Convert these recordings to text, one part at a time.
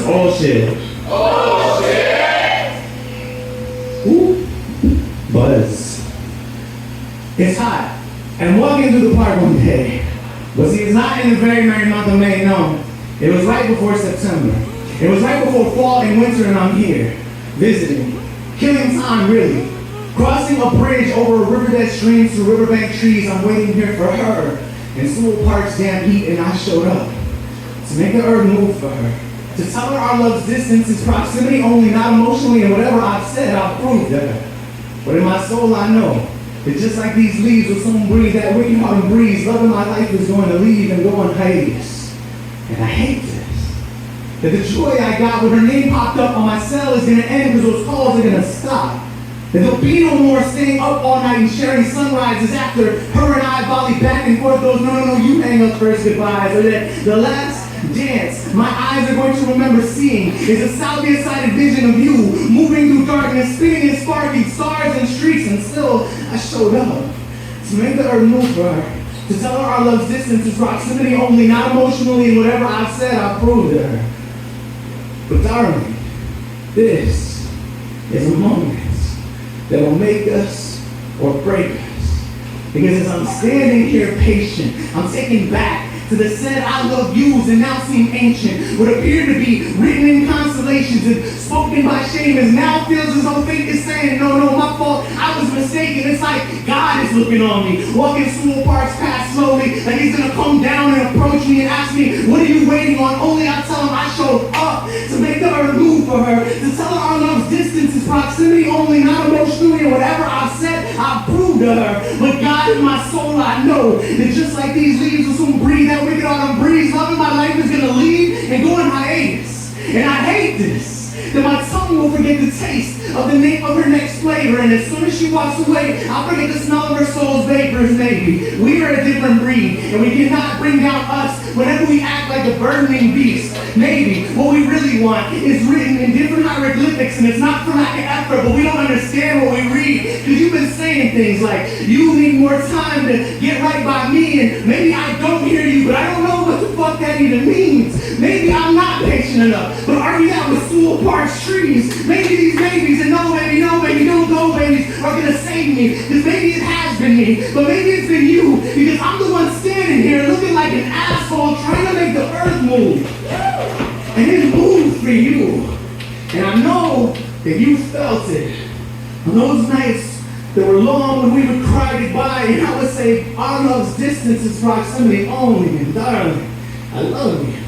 Oh shit. Oh shit! Ooh. Buzz. It's hot. And I'm walking through the park one day. But see, it's not in the very merry month of May, no. It was right before September. It was right before fall and winter, and I'm here, visiting. Killing time, really. Crossing a bridge over a river that streams through riverbank trees. I'm waiting here for her. In Sewell Park's damn heat, and I showed up. To make the earth move for her. To tell her our love's distance is proximity only, not emotionally, and whatever I've said, I'll prove to her. But in my soul, I know that just like these leaves will soon breathe, that wicked autumn breeze, love in my life is going to leave and go on hiatus. And I hate this. That the joy I got when her name popped up on my cell is going to end because those calls are going to stop. That there'll be no more staying up all night and sharing sunrises after her and I volley back and forth those no, you hang up first goodbyes. Or that the last dance my eyes are going to remember seeing is a salvia-sided vision of you moving through darkness, spinning and sparking stars and streaks, and still I showed up to make the earth move for her, to tell her our love's distance is proximity only, not emotionally, and whatever I've said, I'll prove to her. But darling, this is a moment that will make us or break us. Because as I'm standing here patient, I'm taken back to the said I love yous and now seem ancient. What appeared to be written in constellations and spoken by shame is now feels as though fate is saying, no, my fault, I was mistaken. It's like God is looking on me, walking Sewell Park's path slowly, like he's gonna come down and approach me and ask me, what are you waiting on? Only I tell him I showed up to make the earth move for her, to tell her our love's distance is proximity only, not emotionally, and whatever I've said, I've proved to her. But God in my soul, I know that just like these leaves will soon breathe, that wicked autumn breeze, love in my life is gonna leave and go in hiatus. And I hate this, that my tongue will forget the taste of the name of her next flavor, and as soon as she walks away, I'll forget the smell of her soul's vapors. Maybe we are a different breed, and we cannot bring down us whenever we act like a burning beast. Maybe what we really want is written in different hieroglyphics, and it's not for lack of effort, but we don't understand what we read, because you've been saying things like, you need more time to get right by me, and maybe I don't hear you, but I don't know what the fuck that even means. Maybe I'm not patient enough, but argue that with Sewell Park's trees. Maybe these babies, and no baby, don't go babies, are gonna save me, because maybe it has been me, but maybe it's been you, because I'm the one standing here looking like an asshole trying to make the earth move. And it moved for you. And I know that you felt it. On those nights that were long when we would cry goodbye, and I would say, our love's distance is proximity only, and darling, I love you.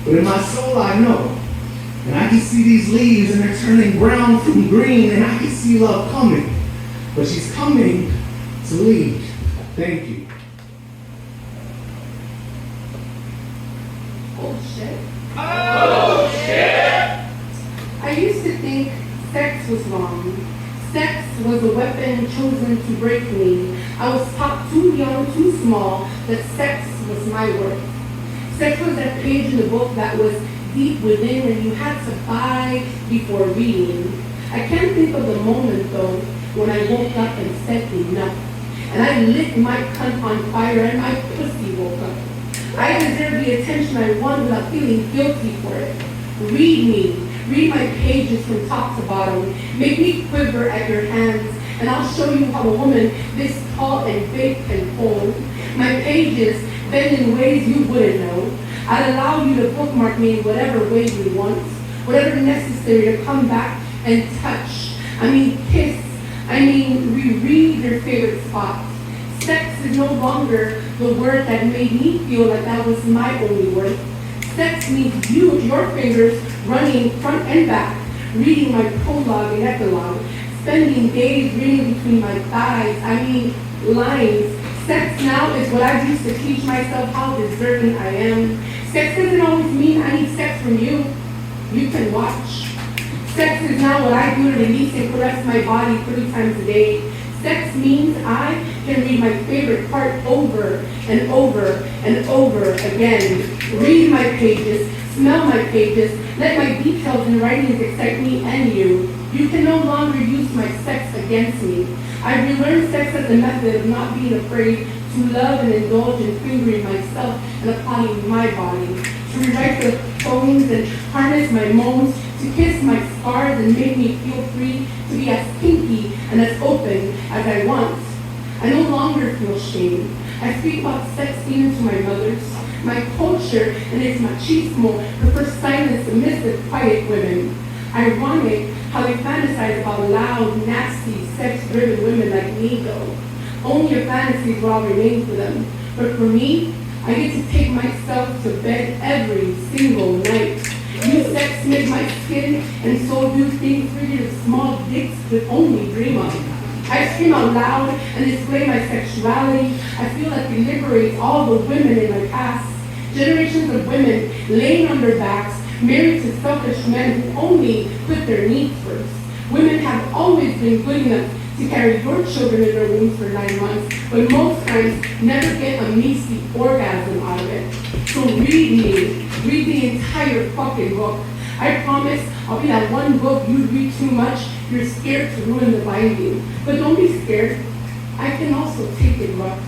But in my soul I know, and I can see these leaves and they're turning brown from green, and I can see love coming. But she's coming to leave. Thank you. Oh shit. Oh shit! I used to think sex was wrong. Sex was a weapon chosen to break me. I was taught too young, too small, that sex was my worth. Sex was that page in the book that was deep within and you had to buy before reading. I can't think of the moment though when I woke up and said enough. And I lit my cunt on fire and my pussy woke up. I deserve the attention I want without feeling guilty for it. Read me. Read my pages from top to bottom. Make me quiver at your hands, and I'll show you how a woman this tall and big can hold. My pages bend in ways you wouldn't know. I'd allow you to bookmark me in whatever way you want, whatever necessary to come back and touch. I mean kiss. I mean reread your favorite spots. Sex is no longer the word that made me feel like that was my only worth. Sex means you, your fingers, running front and back, reading my prologue and epilogue, spending days reading between my thighs, I mean lines. Sex now is what I used to teach myself how deserving I am. Sex doesn't always mean I need sex from you. You can watch. Sex is now what I do to release and caress my body 3 times a day. Sex means I can read my favorite part over and over and over again. Read my pages, smell my pages, let my details and writings excite me and you. You can no longer use my sex against me. I relearned sex as a method of not being afraid to love and indulge in fingering myself and applying my body. to rewrite the phones and harness my moans, to kiss my scars and make me feel free to be as kinky and as open as I want. I no longer feel shame. I speak about sex even to my mothers. My culture and its machismo prefers silent, submissive, quiet women. Ironic how they fantasize about loud, nasty, sex-driven women like me, though. Only a fantasy will all remain for them. But for me, I get to take myself to bed every single night. Use sex to make my skin and soul do things created of small dicks could only dream of. I scream out loud and display my sexuality. I feel like it liberates all the women in my past. Generations of women laying on their backs, married to selfish men who only put their needs first. Women have always been good enough to carry your children in their wombs for 9 months, but most times never get a measly orgasm out of it. So read me. Read the entire fucking book. I promise I'll be that one book you read too much, you're scared to ruin the binding. But don't be scared. I can also take it rough.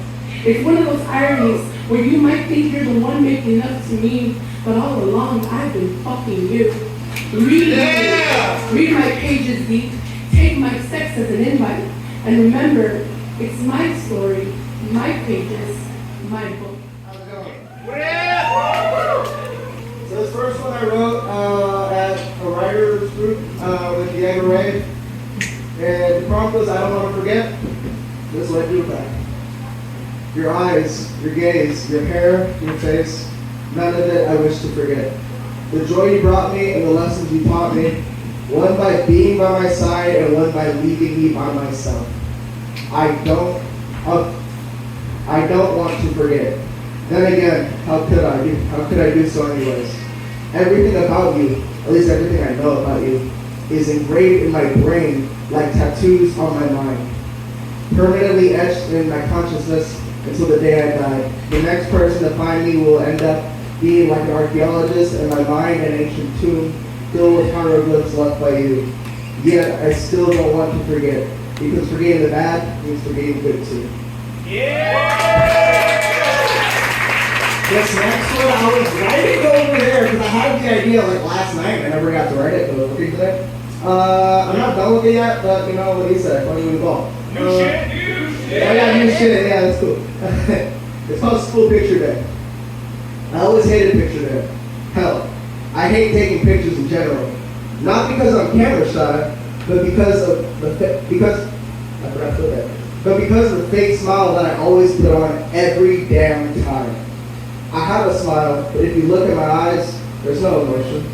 It's one of those ironies where you might think you're the one making love to me, but all along I've been fucking you. Read me. Read my pages deep. Take my sex as an invite. And remember, it's my story, my pages, my book. How's it going? So this first one I wrote at a writers group with the Younger Ray. And the prompt was, I don't want to forget. This is what I do with that. Your eyes, your gaze, your hair, your face, none of it I wish to forget. The joy you brought me and the lessons you taught me, one by being by my side and one by leaving me by myself. I don't want to forget. Then again, how could I do? How could I do so anyways? Everything about you, at least everything I know about you, is engraved in my brain like tattoos on my mind. Permanently etched in my consciousness until the day I die. The next person to find me will end up being like an archaeologist in my mind, an ancient tomb filled with hieroglyphs left by you. Yet I still don't want to forget, because forgetting the bad means forgetting the good too. This next one, I was writing over there because I had the idea like last night. I never got to write it, but I was looking today. I'm not done with it yet, but you know what he said. Funny we go. New shit. I got new shit. Yeah, that's cool. It's called School Picture Day. I always hated picture day. Hell, I hate taking pictures in general. Not because I'm camera shy, but because of I forgot to put that. But because of the fake smile that I always put on every damn time. I have a smile, but if you look at my eyes, there's no emotion.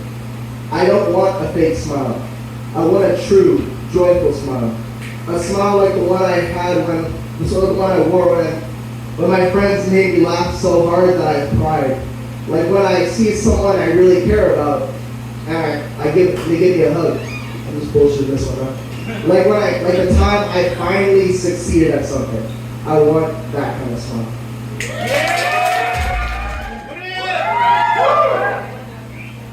I don't want a fake smile. I want a true, joyful smile. A smile like the one I had the one I wore when my friends made me laugh so hard that I cried. Like when I see someone I really care about, and they give me a hug. I'm just bullshitting this one up. Like the time I finally succeeded at something. I want that kind of smile.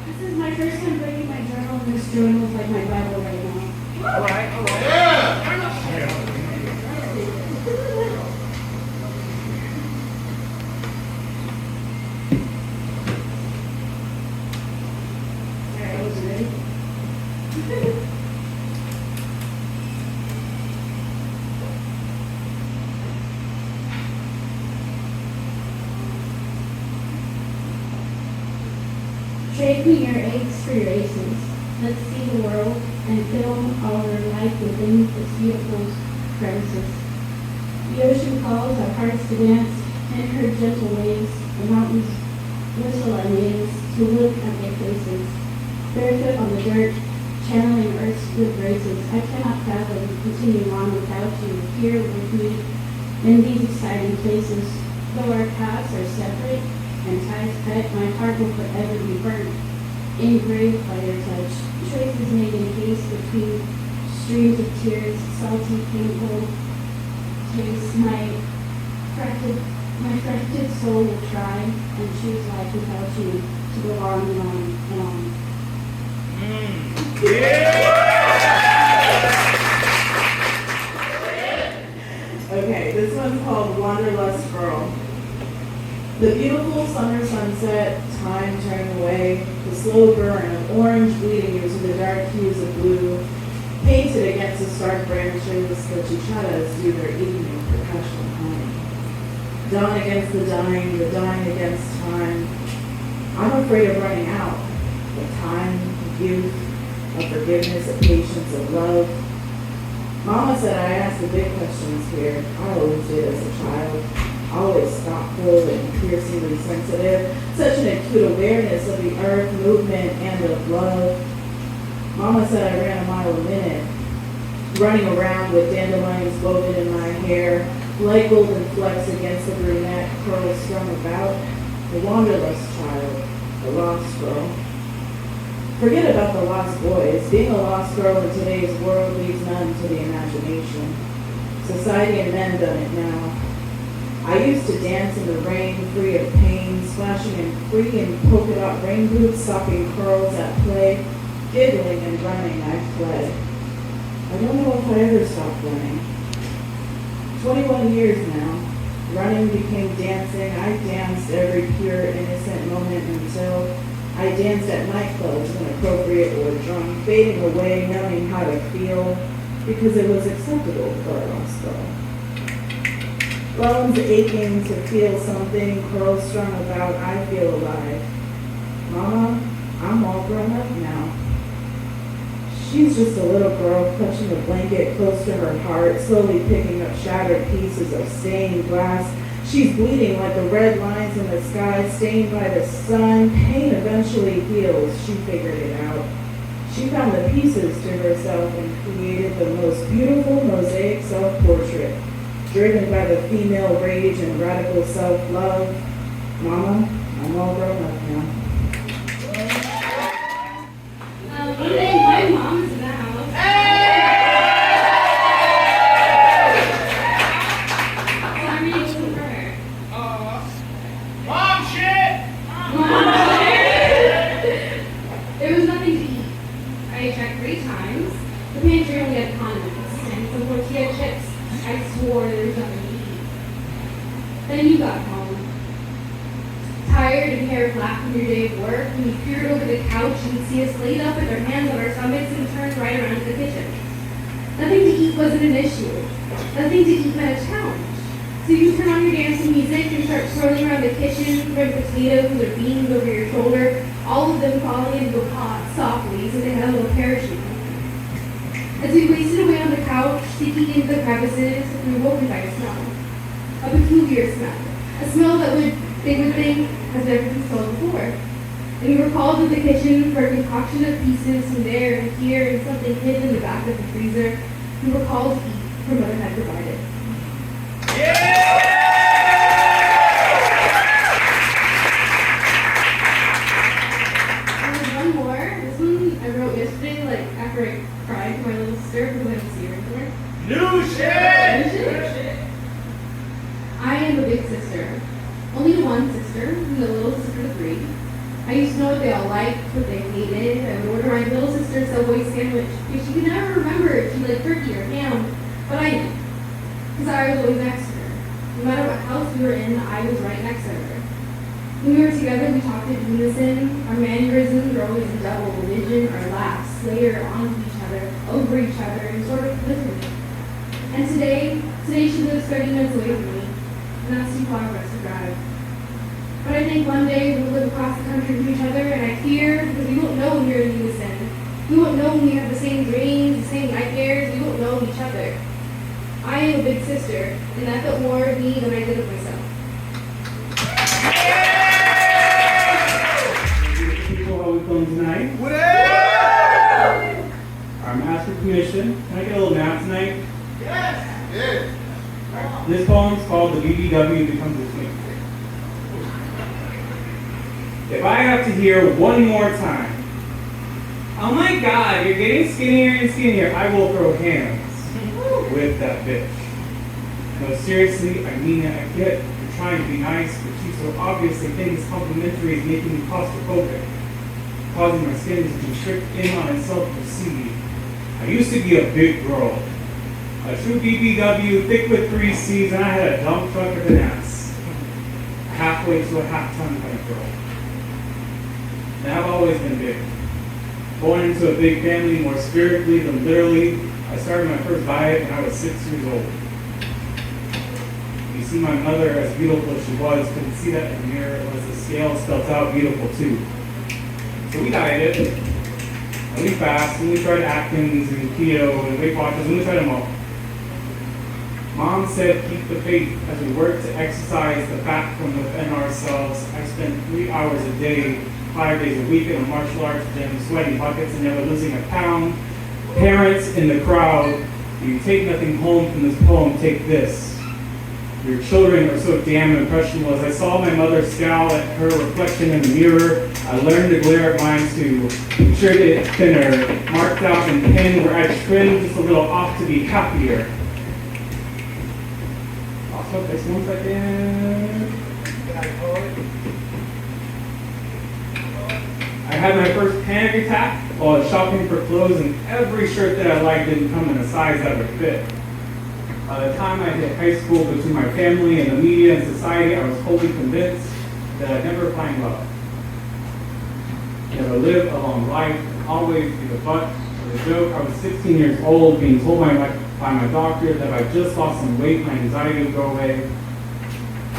This is my first time writing my journal, and this journal is like my Bible right now. All right. Alright, was you ready? Trade me your eggs for your aces. Let's see the world and film our life within its beautiful crevices. The ocean calls our hearts to dance in her gentle waves. The mountains whistle our names to look at their faces. Barefoot on the dirt, channeling earth's good graces. I cannot fathom continuing on without you here with me in these exciting places. Though our paths are separate and ties cut, my heart will forever be burnt, engraved by your touch. Traces made in haste between streams of tears, salty, painful taste. My fractured soul will try and choose life without you to go on and on and on. Okay, this one's called Wanderlust Girl. The beautiful summer sunset, time turned slow burn of orange bleeding into the dark hues of blue, painted against the stark branches that chicharas do their evening percussion hum. Dawn against the dying against time. I'm afraid of running out of time, of youth, of forgiveness, of patience, of love. Mama said I asked the big questions here. I always did as a child. Always thoughtful and piercingly sensitive. Such an acute awareness of the earth, movement, and of love. Mama said I ran a mile a minute, running around with dandelions woven in my hair, light golden flecks against the brunette, curls strung about. The wanderlust child, the lost girl. Forget about the lost boys. Being a lost girl in today's world leaves none to the imagination. Society and men done it now. I used to dance in the rain, free of pain, splashing in free and polka dot rain boots, sopping curls at play, giggling and running, I fled. I don't know if I ever stopped running. 21 years now. Running became dancing. I danced every pure, innocent moment until I danced at nightclubs, inappropriate or drunk, fading away, knowing how to feel, because it was acceptable for a lost girl. Bones aching to feel something, curls strung about, I feel alive. Mama, I'm all grown up now. She's just a little girl clutching a blanket close to her heart, slowly picking up shattered pieces of stained glass. She's bleeding like the red lines in the sky, stained by the sun. Pain eventually heals. She figured it out. She found the pieces to herself and created the most beautiful mosaic self-portrait, driven by the female rage and radical self-love. Mama, I'm all grown up now. One day my mom's in the house. So I'm reading for her. Mom shit! There was nothing to eat. I checked 3 times. The pantry only had condiments and some tortilla chips. I swore there was nothing to eat. Then you got home. Tired and hair flat from your day of work, and you peered over the couch and see us laid up with our hands on our stomachs and turned right around to the kitchen. Nothing to eat wasn't an issue. Nothing to eat meant a challenge. So you turn on your dancing music and start swirling around the kitchen, throwing potatoes or beans over your shoulder, all of them falling into a pot softly so they had a little parachute. As we wasted away on the couch, seeking into the crevices, we were woken by a smell. A peculiar smell. A smell that they would think has never been smelled before. And we were called to the kitchen for a concoction of pieces from there and here and something hidden in the back of the freezer. We were called to eat for Mother had provided. And there's one more. This one I wrote yesterday, like after I cried for my little sister because I didn't see her anymore. New shit! I am a big sister. Only one sister, and the little sister of 3. I used to know what they all liked, what they hated. I would order my little sister a Subway sandwich because she could never remember if she liked turkey or ham, but I knew, because I was always next to her. No matter what house we were in, I was right next to her. When we were together, we talked in unison. Our mannerisms were always in double division. Our laughs layered onto each other, over each other, and sort of literally. And today she lives 30 minutes away from me, and that's too far for us to drive. But I think one day we'll live across the country from each other, and I fear because we won't know when we're in unison. We won't know when we have the same dreams, the same nightmares. We won't know each other. I am a big sister, and that felt more of me than I did of myself. People, how we feeling tonight? I'm asking permission. Can I get a little nap tonight? Yes! This poem's called The BBW Becomes a Twink. If I have to hear one more time, oh my God, you're getting skinnier and skinnier, I will throw hands with that bitch. No, seriously, I mean it. I get you're trying to be nice, but you so obviously think it's complimentary is making me claustrophobic, causing my skin to constrict in on itself to see. I used to be a big girl. A true BBW, thick with 3 C's, and I had a dump truck of an ass. Halfway to a half-ton kind of girl. And I've always been big. Born into a big family, more spiritually than literally. I started my first diet when I was 6 years old. You see my mother, as beautiful as she was, couldn't see that in the mirror unless the scale spelled out beautiful too. So we dieted, and we fast, and we tried Atkins and keto and Weight Watchers, and we tried them all. Mom said keep the faith as we work to exercise the fat from within ourselves. I spent 3 hours a day, 5 days a week in a martial arts gym, sweating buckets and never losing a pound. Parents in the crowd, if you take nothing home from this poem, take this. Your children are so damn impressionable. As I saw my mother scowl at her reflection in the mirror, I learned to glare at mine too. Pictured it thinner, marked out in pen where I trimmed just a little off to be happier. Also, just 1 second. I had my first panic attack while I was shopping for clothes, and every shirt that I liked didn't come in a size that would fit. By the time I hit high school, between my family and the media and society, I was wholly convinced that I'd never find love. Never live a long life, always be the butt of the joke. I was 16 years old, being told by my doctor that if I just lost some weight, my anxiety would go away.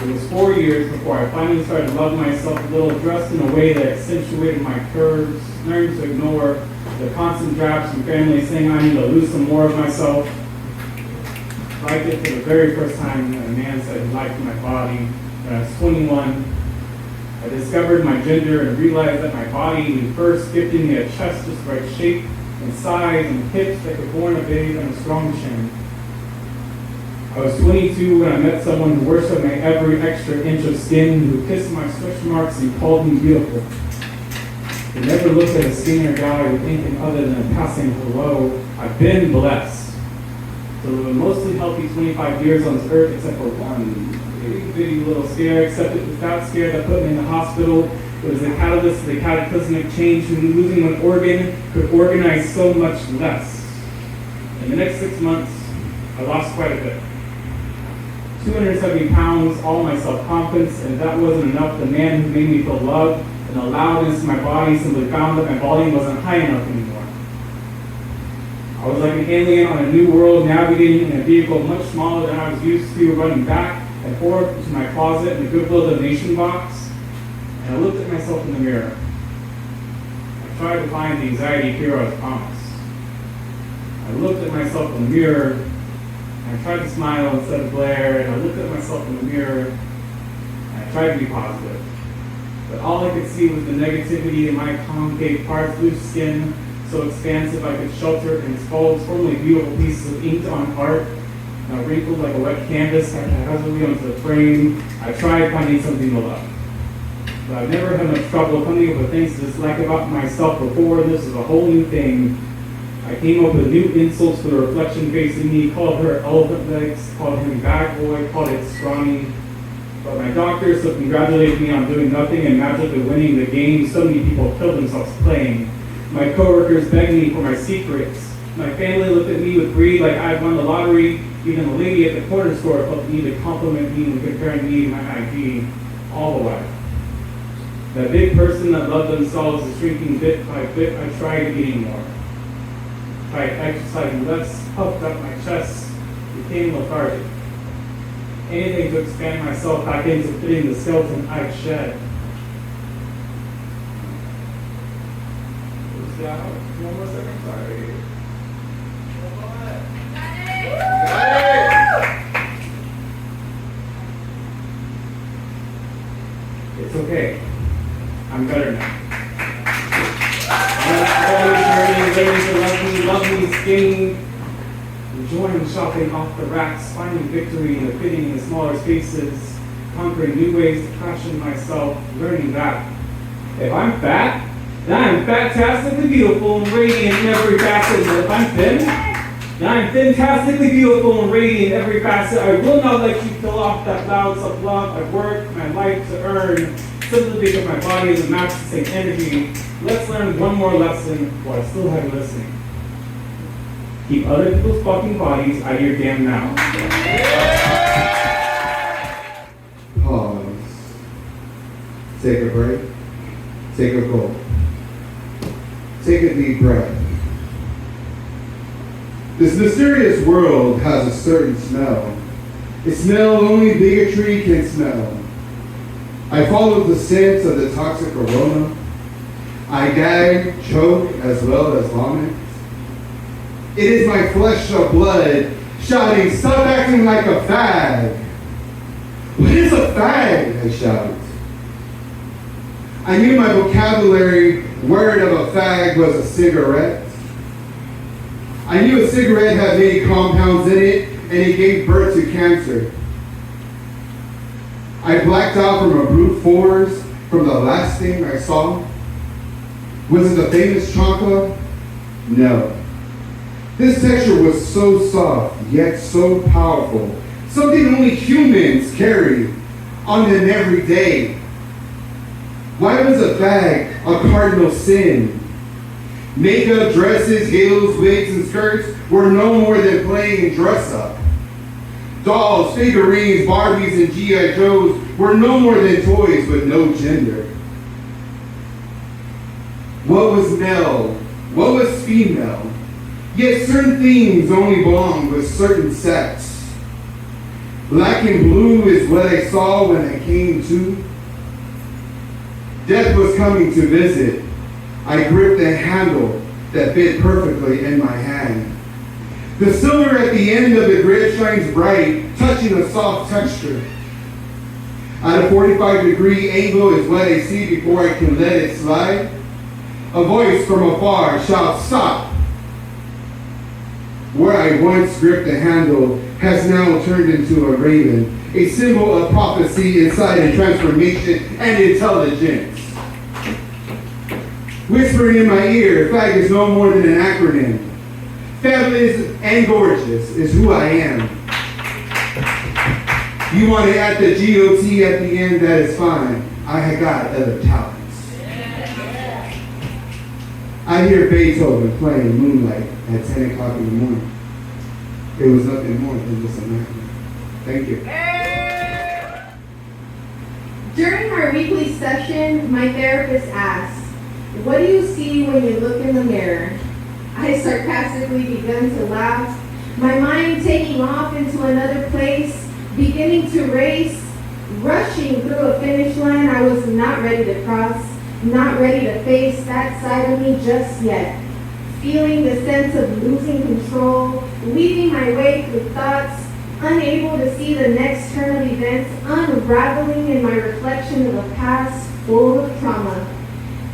It was 4 years before I finally started to love myself a little, dressed in a way that accentuated my curves, learned to ignore the constant drafts from family saying I need to lose some more of myself. I liked it for the very first time when a man said he liked my body. When I was 21, I discovered my gender and realized that my body was first gifting me a chest just right shape and size and hips that could born a big and a strong chin. I was 22 when I met someone who worshipped my every extra inch of skin, who kissed my stretch marks and called me beautiful. They never looked at a skinnier guy with anything other than a passing hello. I've been blessed to live a mostly healthy 25 years on this earth, except for one bitty little scare, except it was that scare that put me in the hospital. It was the catalyst to the cataclysmic change, and losing an organ could organize so much less. In the next 6 months, I lost quite a bit. 270 pounds, all my self-confidence, and if that wasn't enough, the man who made me feel loved and the loudness in my body simply found that my volume wasn't high enough anymore. I was like an alien on a new world, navigating in a vehicle much smaller than I was used to, running back and forth to my closet in the Goodwill donation box, and I looked at myself in the mirror. I tried to find the anxiety hero I was promised. I looked at myself in the mirror, I tried to smile instead of glare, and I looked at myself in the mirror, and I tried to be positive. But all I could see was the negativity in my concave parts, loose skin, so expansive I could shelter in its folds, formerly beautiful pieces of inked on art, now wrinkled like a wet canvas, haphazardly onto the frame. I tried finding something to love. But I've never had much trouble coming up with things to dislike about myself before. This is a whole new thing. I came up with new insults for the reflection facing me, called her elephant legs, called him bad boy, called it scrawny. But my doctor so congratulated me on doing nothing and magically winning the game so many people killed themselves playing. My coworkers begged me for my secrets. My family looked at me with greed like I'd won the lottery. Even the lady at the corner store felt the need to compliment me when comparing me to my ID, all the while. That big person that loved themselves is shrinking bit by bit. I tried eating more. Tried exercising less, puffed up my chest, became lethargic. Anything to expand myself back into fitting the skeleton I'd shed. One more second, sorry. Got it. It's okay. I'm better now. I'm always learning to love me, skinny, enjoying shopping off the racks, finding victory in the fitting in the smaller spaces, conquering new ways to fashion myself, learning that if I'm fat, then I'm fantastically beautiful and radiant in every facet. And if I'm thin, then I'm fantastically beautiful and radiant in every facet. I will not let you fill off that loud self-love. I've worked my life to earn, simply because my body is a match the same energy. Let's learn one more lesson while I still have you listening. Keep other people's fucking bodies out of your damn mouth. Pause. Take a break. Take a gulp. Take a deep breath. This mysterious world has a certain smell. A smell only bigotry can smell. I followed the scent of the toxic aroma. I gag, choke, as well as vomit. It is my flesh of blood shouting, stop acting like a fag. What is a fag? I shout. I knew my vocabulary word of a fag was a cigarette. I knew a cigarette had many compounds in it and it gave birth to cancer. I blacked out from a brute force from the last thing I saw. Was it the famous chocolate? No. This texture was so soft, yet so powerful. Something only humans carry on an every day. Why was a fag a cardinal sin? Makeup, dresses, heels, wigs, and skirts were no more than playing dress-up. Dolls, figurines, Barbies, and G.I. Joes were no more than toys with no gender. What was male? What was female? Yet certain things only belong with certain sex. Black and blue is what I saw when I came to. Death was coming to visit. I gripped a handle that fit perfectly in my hand. The silver at the end of the grid shines bright, touching a soft texture. At a 45-degree angle is what I see before I can let it slide. A voice from afar shouts, stop. Where I once gripped the handle has now turned into a raven, a symbol of prophecy, insight, and transformation, and intelligence. Whispering in my ear, fag is no more than an acronym. Fabulous and gorgeous is who I am. You want to add the G-O-T at the end, that is fine. I have got other talents. I hear Beethoven playing Moonlight at 10 o'clock in the morning. It was nothing more than just a nightmare. Thank you. During our weekly session, my therapist asked, what do you see when you look in the mirror? I sarcastically began to laugh, my mind taking off into another place, beginning to race, rushing through a finish line I was not ready to cross, not ready to face that side of me just yet. Feeling the sense of losing control, weaving my way through thoughts, unable to see the next turn of events, unraveling in my reflection of a past full of trauma.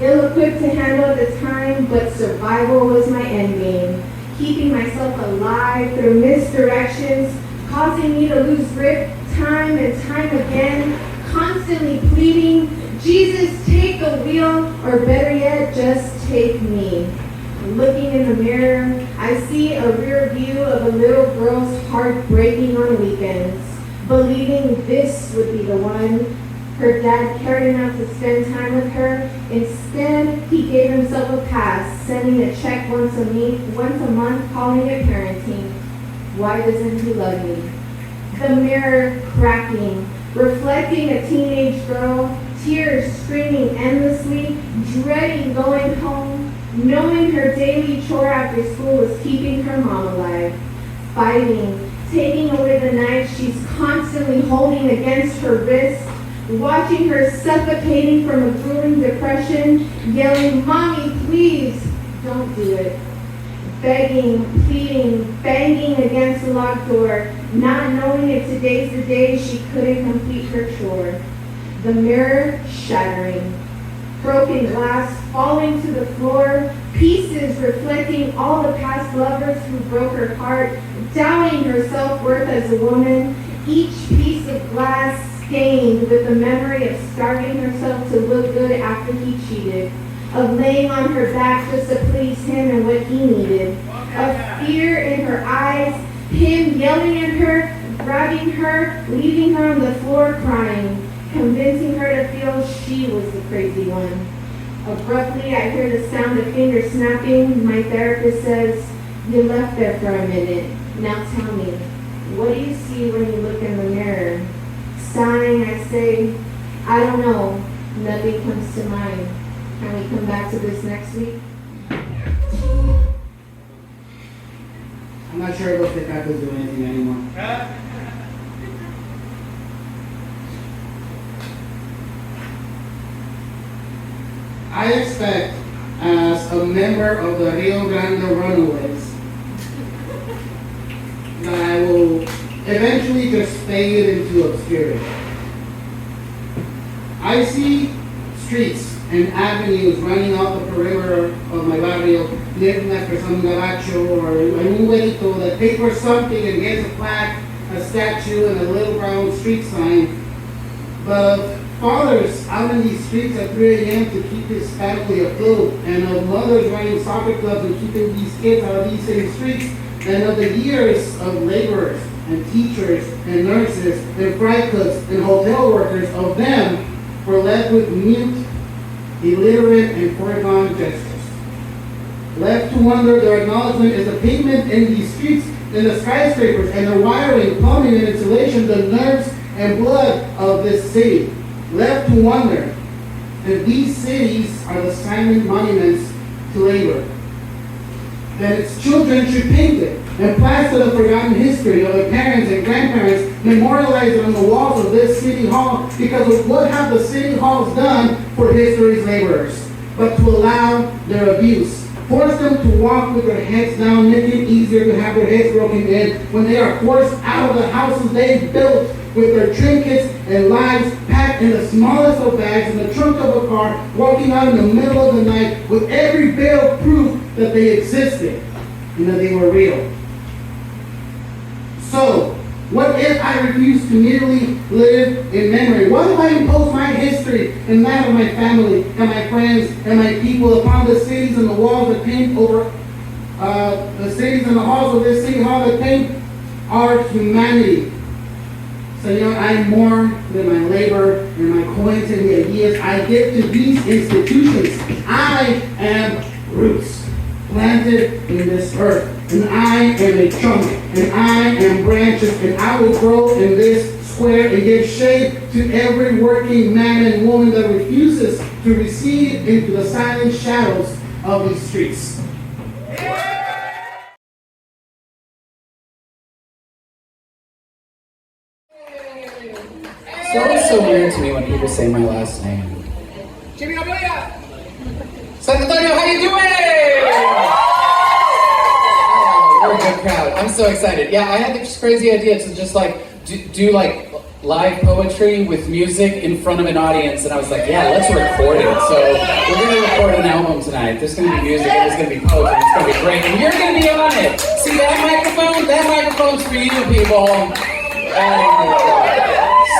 Ill-equipped to handle at the time, but survival was my end game. Keeping myself alive through misdirections, causing me to lose grip time and time again, constantly pleading, Jesus, take the wheel, or better yet, just take me. Looking in the mirror, I see a rear view of a little girl's heart breaking on weekends, believing this would be the one. Her dad cared enough to spend time with her. Instead, he gave himself a pass, sending a check once a month, calling it parenting. Why doesn't he love me? The mirror cracking, reflecting a teenage girl, tears streaming endlessly, dreading going home, knowing her daily chore after school was keeping her mom alive, fighting, taking away the knife she's constantly holding against her wrist, watching her suffocating from a grueling depression, yelling, Mommy, please, don't do it. Begging, pleading, banging against the locked door, not knowing if today's the day she couldn't complete her chore. The mirror shattering, broken glass falling to the floor, pieces reflecting all the past lovers who broke her heart, doubting her self-worth as a woman, each piece of glass stained with the memory of starving herself to look good after he cheated, of laying on her back just to please him and what he needed, of fear in her eyes, him yelling at her, grabbing her, leaving her on the floor crying, convincing her to feel she was the crazy one. Abruptly, I hear the sound of fingers snapping. My therapist says, you left there for a minute. Now tell me, what do you see when you look in the mirror? Sighing, I say, I don't know. Nothing comes to mind. Can we come back to this next week? not sure if the Tecacas do anything anymore. I expect, as a member of the Rio Grande Runaways, that I will eventually just fade into obscurity. I see streets and avenues running off the perimeter of my barrio, looking after some gabacho or un güerito that pays for something and gets a plaque, a statue, and a little brown street sign. But fathers out in these streets at 3 a.m. to keep his family afloat, and of mothers running soccer clubs and keeping these kids out of these same streets, and of the years of laborers and teachers and nurses and fry cooks and hotel workers, of them were left with mute, illiterate, and foregone gestures. Left to wonder, their acknowledgement is the pavement in these streets, and the skyscrapers, and the wiring, plumbing, and insulation, the nerves and blood of this city. Left to wonder if these cities are the silent monuments to labor. That its children should paint it and plaster the forgotten history of their parents and grandparents, memorialize it on the walls of this city hall, because of what have the city halls done for history's laborers, but to allow their abuse. Force them to walk with their heads down, make it easier to have their heads broken in when they are forced out of the houses they built with their trinkets and lives packed in the smallest of bags in the trunk of a car, walking out in the middle of the night with every bit of proof that they existed and that they were real. So, what if I refuse to merely live in memory? What if I impose my history and that of my family and my friends and my people upon the cities and the walls that paint over the cities and the halls of this city hall that paint our humanity? Señor, I'm more than my labor and my coins and the ideas I give to these institutions. I am roots planted in this earth. And I am a trunk, and I am branches, and I will grow in this square and give shade to every working man and woman that refuses to recede into the silent shadows of these streets. It's always so weird to me when people say my last name. Chibbi, San Antonio, how you doing? We're a good crowd. I'm so excited. Yeah, I had this crazy idea to just like do like live poetry with music in front of an audience, and I was like, yeah, let's record it. So we're gonna record an album tonight. There's gonna be music, and there's gonna be poetry. It's gonna be great, and you're gonna be on it. See that microphone? That microphone's for you, people.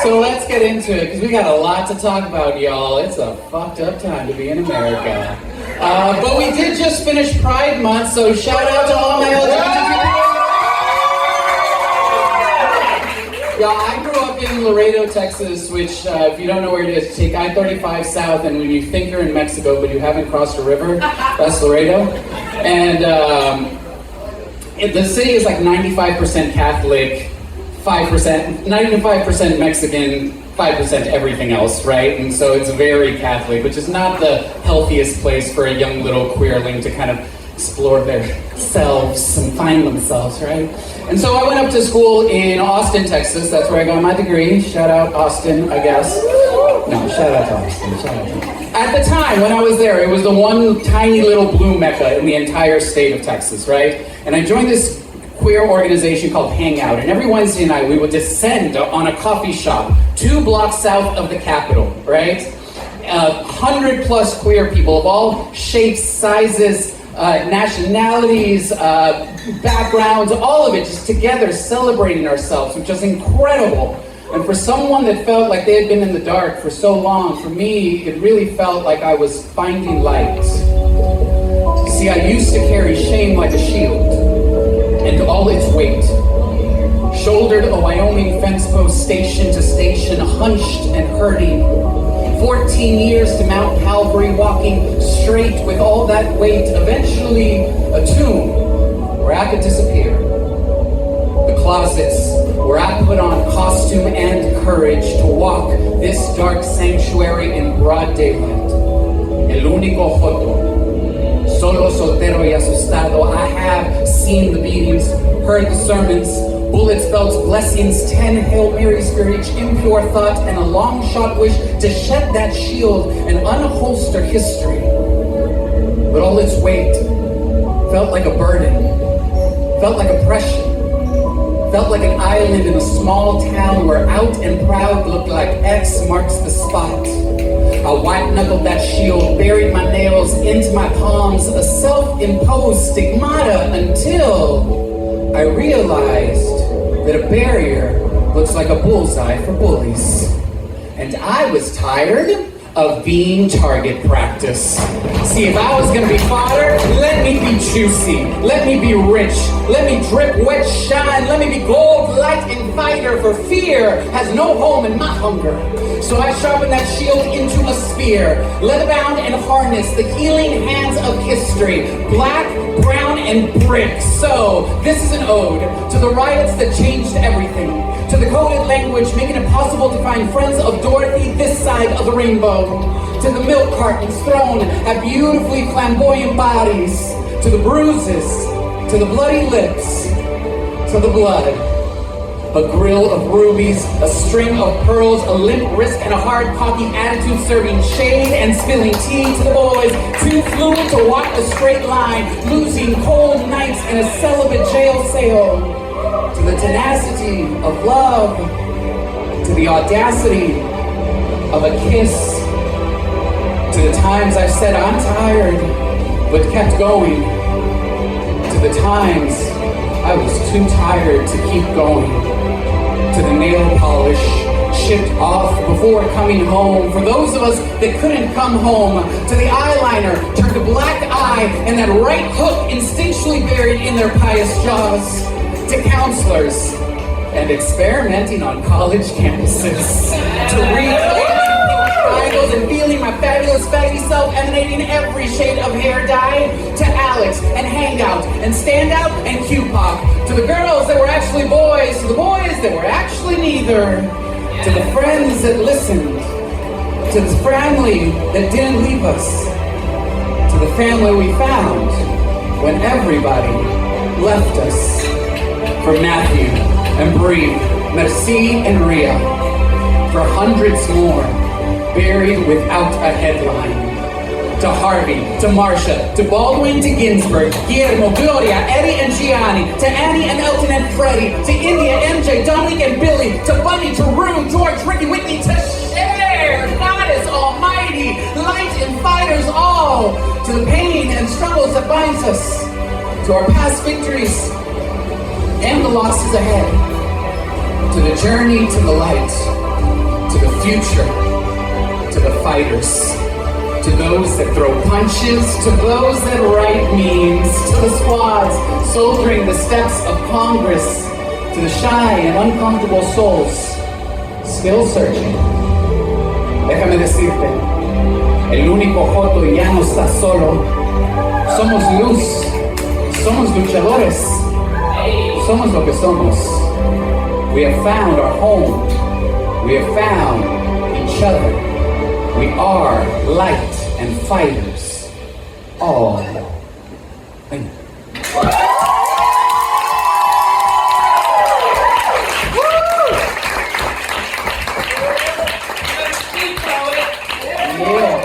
So let's get into it, because we got a lot to talk about, y'all. It's a fucked up time to be in America. But we did just finish Pride Month, so shout out to all my LGBT people. Y'all, I grew up in Laredo, Texas, which, if you don't know where it is, take I-35 south, and when you think you're in Mexico, but you haven't crossed a river, that's Laredo. And the city is like 95% Catholic, 5%, 95% Mexican, 5% everything else, right? And so it's very Catholic, which is not the healthiest place for a young little queerling to kind of explore their selves and find themselves, right? And so I went up to school in Austin, Texas. That's where I got my degree. Shout out Austin, I guess. No, shout out to Austin. Shout out to At the time, when I was there, it was the one tiny little blue mecca in the entire state of Texas, right? And I joined this queer organization called Hangout, and every Wednesday night we would descend on a coffee shop 2 blocks south of the Capitol, right? 100 plus queer people of all shapes, sizes, nationalities, backgrounds, all of it, just together celebrating ourselves, which is incredible. And for someone that felt like they had been in the dark for so long, for me, it really felt like I was finding light. See, I used to carry shame like a shield, and all its weight. Shouldered a Wyoming fence post station to station, hunched and hurting. 14 years to Mount Calvary, walking straight with all that weight. Eventually, a tomb where I could disappear. The closets where I put on costume and courage to walk this dark sanctuary in broad daylight. El único joto, solo, soltero y asustado. I have seen the beatings, heard the sermons, bullets, belts, blessings, 10 Hail Marys for each impure thought, and a long shot wish to shed that shield and unholster history. But all its weight felt like a burden, felt like oppression, felt like an island in a small town where out and proud looked like X marks the spot. I white-knuckled that shield, buried my nails into my palms, a self-imposed stigmata until I realized that a barrier looks like a bullseye for bullies. And I was tired of being target practice. See, if I was gonna be fodder, let me be juicy, let me be rich, let me drip, wet, shine, let me be gold, light, and fighter, for fear has no home in my hunger. So I sharpened that shield into a spear, leather-bound and harnessed, the healing hands of history, black, brown, and brick. So this is an ode to the riots that changed everything, to the coded language making it possible to find friends of Dorothy this side of the rainbow, to the milk cartons thrown at beautifully flamboyant bodies, to the bruises, to the bloody lips, to the blood. A grill of rubies, a string of pearls, a limp wrist, and a hard, cocky attitude, serving shade and spilling tea to the boys, too fluid to walk a straight line, losing cold nights in a celibate jail cell, to the tenacity of love, to the audacity of a kiss, to the times I've said I'm tired, but kept going, to the times I was too tired to keep going, to the nail polish shipped off before coming home, for those of us that couldn't come home, to the eyeliner turned a black eye and that right hook instinctually buried in their pious jaws, to counselors and experimenting on college campuses, to reclaiming triangles and feeling my fabulous fatty self emanating every shade of hair dye, to Alex and Hangout and Standout and Q-Pop, to the girls that were actually boys, to the boys that were actually neither, to the friends that listened, to the family that didn't leave us, to the family we found when everybody left us, for Matthew and Bree, Merci and Ria, for hundreds more buried without a headline, to Harvey, to Marsha, to Baldwin, to Ginsburg, Guillermo, Gloria, Eddie and Gianni, to Annie and Elton and Freddie, to India, MJ, Dominic and Billy, to Bunny, to Rue, George, Ricky, Whitney, to Cher, Goddess Almighty, light and fighters all, to the pain and struggles that binds us, to our past victories and the losses ahead, to the journey to the light, to the future, to the fighters, to those that throw punches, to those that write memes, to the squads soldiering the steps of Congress, to the shy and uncomfortable souls still searching. Déjame decirte, el único joto ya no está solo. Somos luz, somos luchadores, somos lo que somos. We have found our home. We have found each other. We are light and fighters, all. Thank you. Yeah.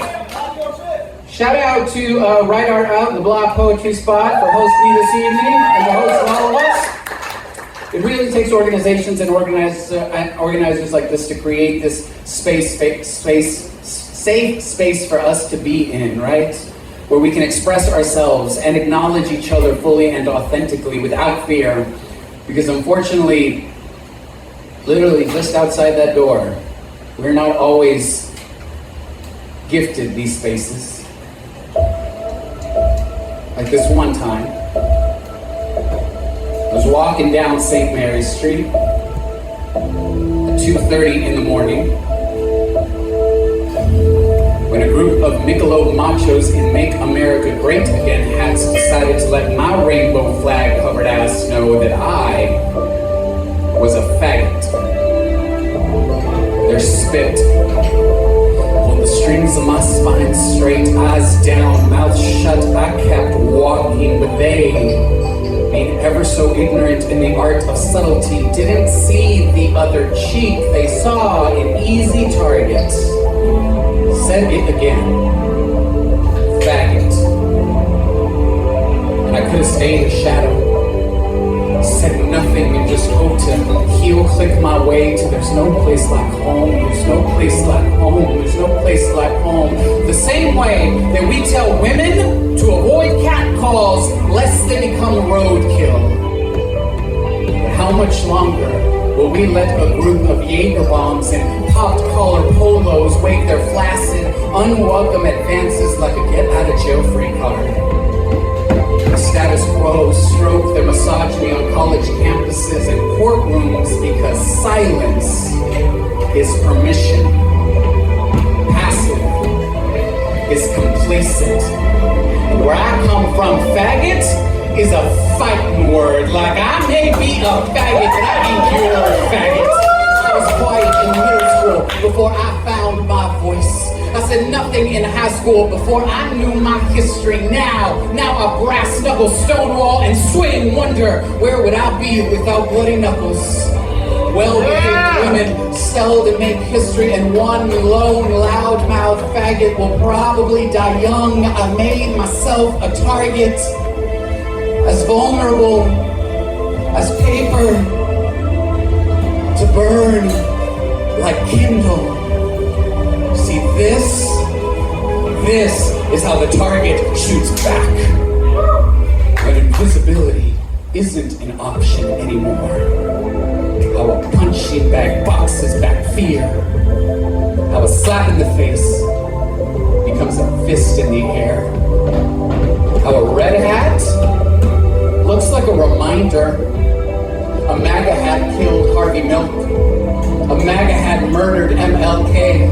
Shout out to Write Art Out in the Block Poetry Spot for hosting me this evening and the host of all of us. It really takes organizations and organizers like this to create this safe space for us to be in, right? Where we can express ourselves and acknowledge each other fully and authentically without fear. Because unfortunately, literally just outside that door, we're not always gifted these spaces. Like this one time, I was walking down St. Mary's Street at 2:30 in the morning when a group of Michelob machos in Make America Great Again hats decided to let my rainbow flag covered ass know that I was a faggot. Their spit pulled the strings of my spine straight, eyes down, mouth shut. I kept walking, but they being ever so ignorant in the art of subtlety, didn't see the other cheek. They saw an easy target. Said it again. Faggot. And I could have stayed in shadow. Said nothing and just hoped to heel click my way to there's no place like home, there's no place like home, there's no place like home. The same way that we tell women to avoid catcalls lest they become roadkill. But how much longer will we let a group of Jaeger bombs and popped collar polos wave their flaccid, unwelcome advances like a get out of jail free card? The status quo stroke their misogyny on college campuses and courtrooms because silence is permission. Passive is complacent. And where I come from, faggot is a fighting word. Like I may be a faggot, but I ain't your faggot. I was quiet in middle school before I found my voice. I said nothing in high school before I knew my history. Now I brass knuckle stonewall and swing wonder where would I be without bloody knuckles? Well-behaved women seldom make history, and one lone loudmouth faggot will probably die young. I made myself a target, as vulnerable as paper to burn like kindle. See, this is how the target shoots back. When invisibility isn't an option anymore. How a punching bag boxes back fear. How a slap in the face becomes a fist in the air. How a red hat looks like a reminder. A MAGA hat killed Harvey Milk. A MAGA hat murdered MLK.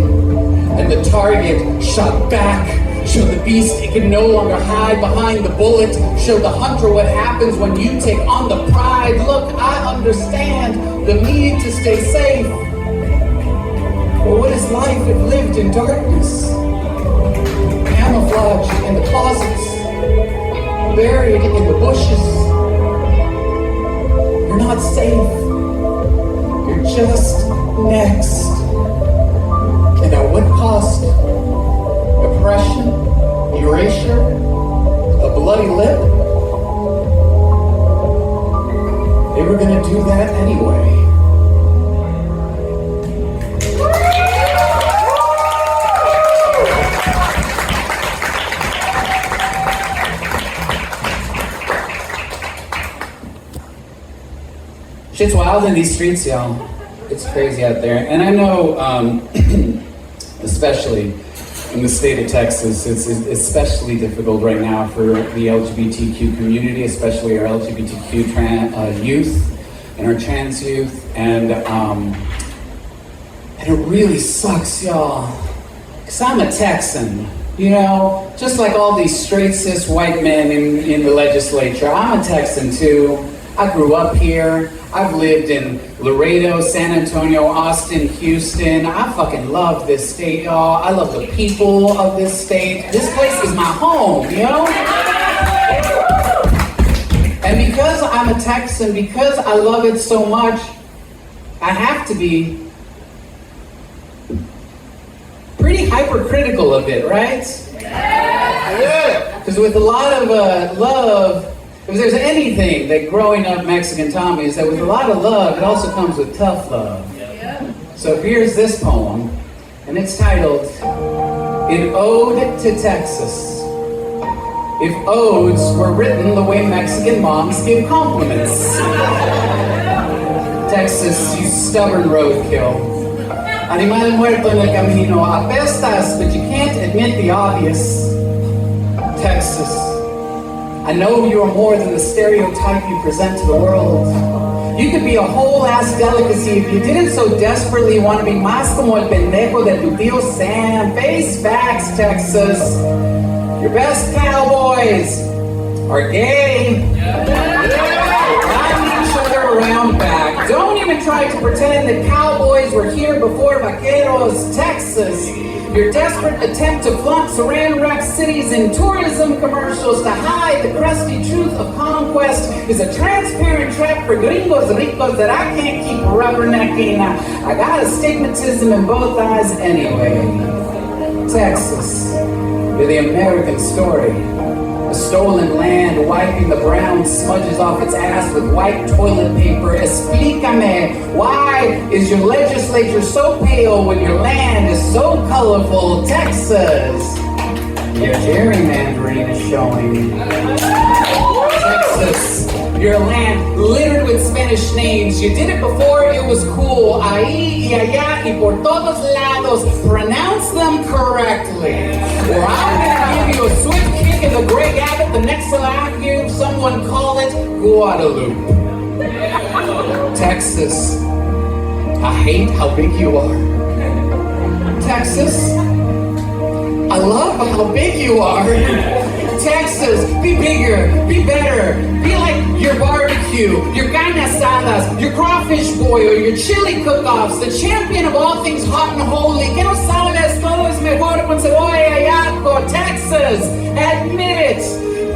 And the target shot back. Show the beast it can no longer hide behind the bullet. Show the hunter what happens when you take on the pride. Look, I understand the need to stay safe. But what is life if lived in darkness? Camouflage in the closets. Buried in the bushes. You're not safe. You're just next. And at what cost? Oppression, erasure, a bloody lip. They were gonna do that anyway. Shit's wild in these streets, y'all. It's crazy out there. And I know, especially in the state of Texas, it's especially difficult right now for the LGBTQ community, especially our LGBTQ youth and our trans youth, and it really sucks, y'all, because I'm a Texan, you know, just like all these straight cis white men in the legislature. I'm a Texan too. I grew up here. I've lived in Laredo, San Antonio, Austin, Houston. I fucking love this state, y'all. I love the people of this state. This place is my home, you know? And because I'm a Texan, because I love it so much, I have to be pretty hypercritical of it, right? Yeah. Because with a lot of love, if there's anything that growing up Mexican taught me, is that with a lot of love, it also comes with tough love. Yeah. So here's this poem, and it's titled, An Ode to Texas. If odes were written the way Mexican moms give compliments. Texas, you stubborn roadkill. Animal muerto en el camino. Apestas, but you can't admit the obvious. Texas, I know you are more than the stereotype you present to the world. You could be a whole-ass delicacy if you didn't so desperately want to be más como el pendejo de tu tío Sam. Face facts, Texas. Your best cowboys are gay. Ride each other around back. Don't even tried to pretend that cowboys were here before vaqueros, Texas. Your desperate attempt to flaunt saran wrap cities in tourism commercials to hide the crusty truth of conquest is a transparent trap for gringos ricos that I can't keep rubbernecking. I got astigmatism in both eyes anyway. Texas, you're the American story. A stolen land wiping the brown smudges off its ass with white toilet paper. Explícame, why is your legislature so pale when your land is so colorful? Texas, your gerrymandering is showing. Texas, your land littered with Spanish names. You did it before it was cool. Ahí y allá y por todos lados. Pronounce them correctly. Or I'm gonna give you a swift kick in the Greg Abbott the next time I hear someone call it Guadalupe. Texas, I hate how big you are. Texas, I love how big you are. Texas, be bigger, be better, be like your barbecue, your carne asadas, your crawfish boil, your chili cook-offs, the champion of all things hot and holy. Que no sabes, todo es mejor con cebolla y ajo. Texas, admit it.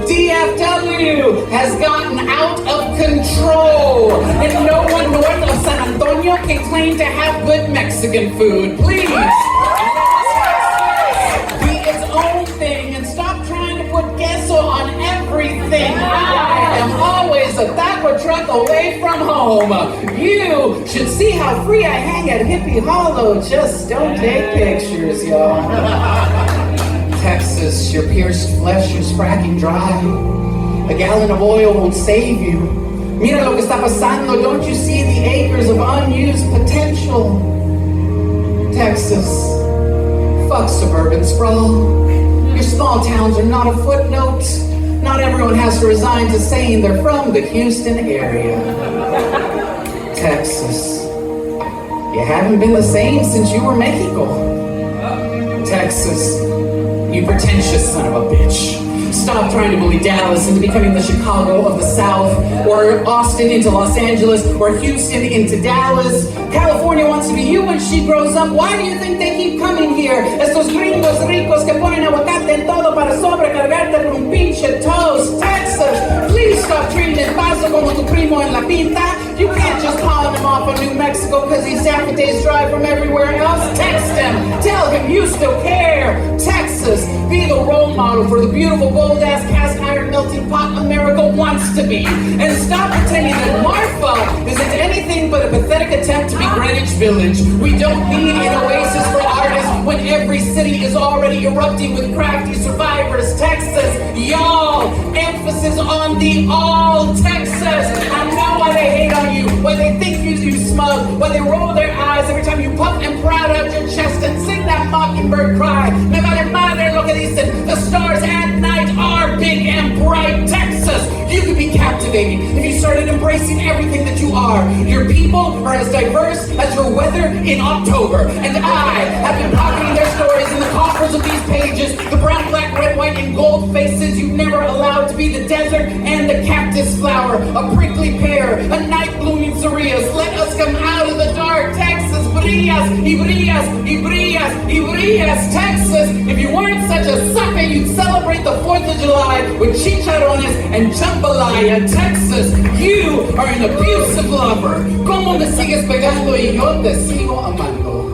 DFW has gotten out of control, and no one north of San Antonio can claim to have good Mexican food. Please, be its own thing and stop trying to put queso on everything. I am always a taco truck away from home. You should see how free I hang at Hippie Hollow. Just don't take pictures, y'all. Texas, your pierced flesh is fracking dry. A gallon of oil won't save you. Mira lo que está pasando. Don't you see the acres of unused potential? Texas, fuck suburban sprawl. Your small towns are not a footnote. Not everyone has to resign to saying they're from the Houston area. Texas, you haven't been the same since you were Mexico. Texas, you pretentious son of a bitch. Stop trying to bully Dallas into becoming the Chicago of the South, or Austin into Los Angeles, or Houston into Dallas. California wants to be you when she grows up. Why do you think they keep coming here? Estos gringos ricos que ponen aguacate en todo para sobrecargarte con un pinche toast. Texas, please stop treating El Paso como tu primo en la pinta. You can't just pawn him off on New Mexico because he's half a day's drive from everywhere else. Text him. Tell him you still care. Texas, be the role model for the beautiful gold-ass cast iron melting pot America wants to be. And stop pretending that Marfa isn't anything but a pathetic attempt to be Greenwich Village. We don't need an oasis for artists when every city is already erupting with crafty survivors. Texas, y'all, emphasis on the all. Texas, I know why they hate on you, why they think you smug, why they roll their eyes every time you puff and proud out your chest and sing that mockingbird cry. Me vale madre lo que dicen. The stars at night are big and bright. Texas, you could be captivating if you started embracing everything that you are. Your people are as diverse as your weather in October, and I have been pocketing their stories in the coffers of these pages. The brown, black, red, white, and gold faces you never allowed to be the desert and the cactus flower, a prickly pear, a night blooming cereus. Let us come out of the dark. Texas, brillas, y brillas, y brillas, y brillas. Texas, if you weren't such a sucker, you'd celebrate the 4th of July with chicharrones and jambalaya. Texas, you are an abusive lover. Como me sigues pegando y yo te sigo amando.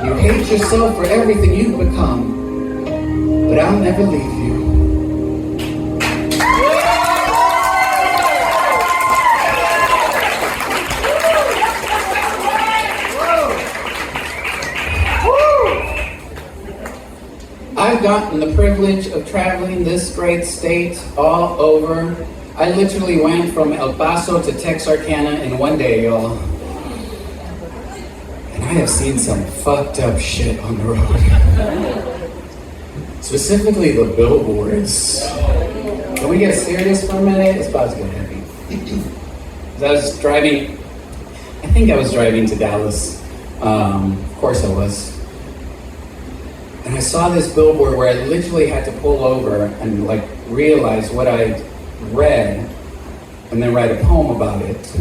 You hate yourself for everything you've become, but I'll never leave you. I've gotten the privilege of traveling this great state all over. I literally went from El Paso to Texarkana in one day, y'all. And I have seen some fucked up shit on the road. Specifically the billboards. Can we get serious for a minute? It's about to get heavy. I was driving, I think I was driving to Dallas. Of course I was. And I saw this billboard where I literally had to pull over and like realize what I read and then write a poem about it.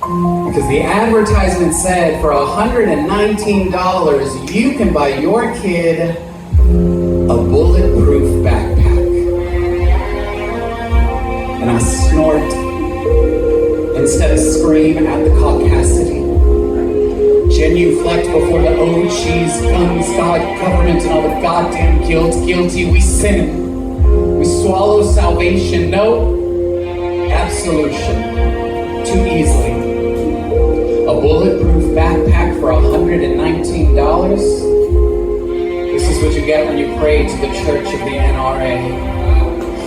Because the advertisement said for $119, you can buy your kid a bulletproof backpack. And I snort instead of scream at the caucasity. Genuflect before the OGs, guns, God, government, and all the goddamn guilt. Guilty, we sin. We swallow salvation. No absolution. Too easily. A bulletproof backpack for $119? This is what you get when you pray to the Church of the NRA.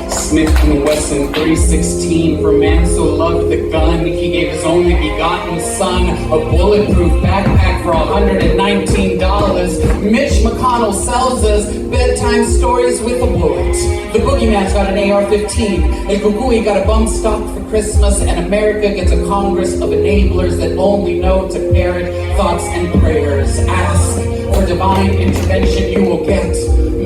Smith & Wesson 316, for man so loved the gun, he gave his only begotten son a bulletproof backpack for $119. Mitch McConnell sells us bedtime stories with a bullet. The boogeyman's got an AR-15. El Kukui got a bum stock for Christmas, and America gets a Congress of enablers that only know to parrot thoughts and prayers. Ask for divine intervention, you will get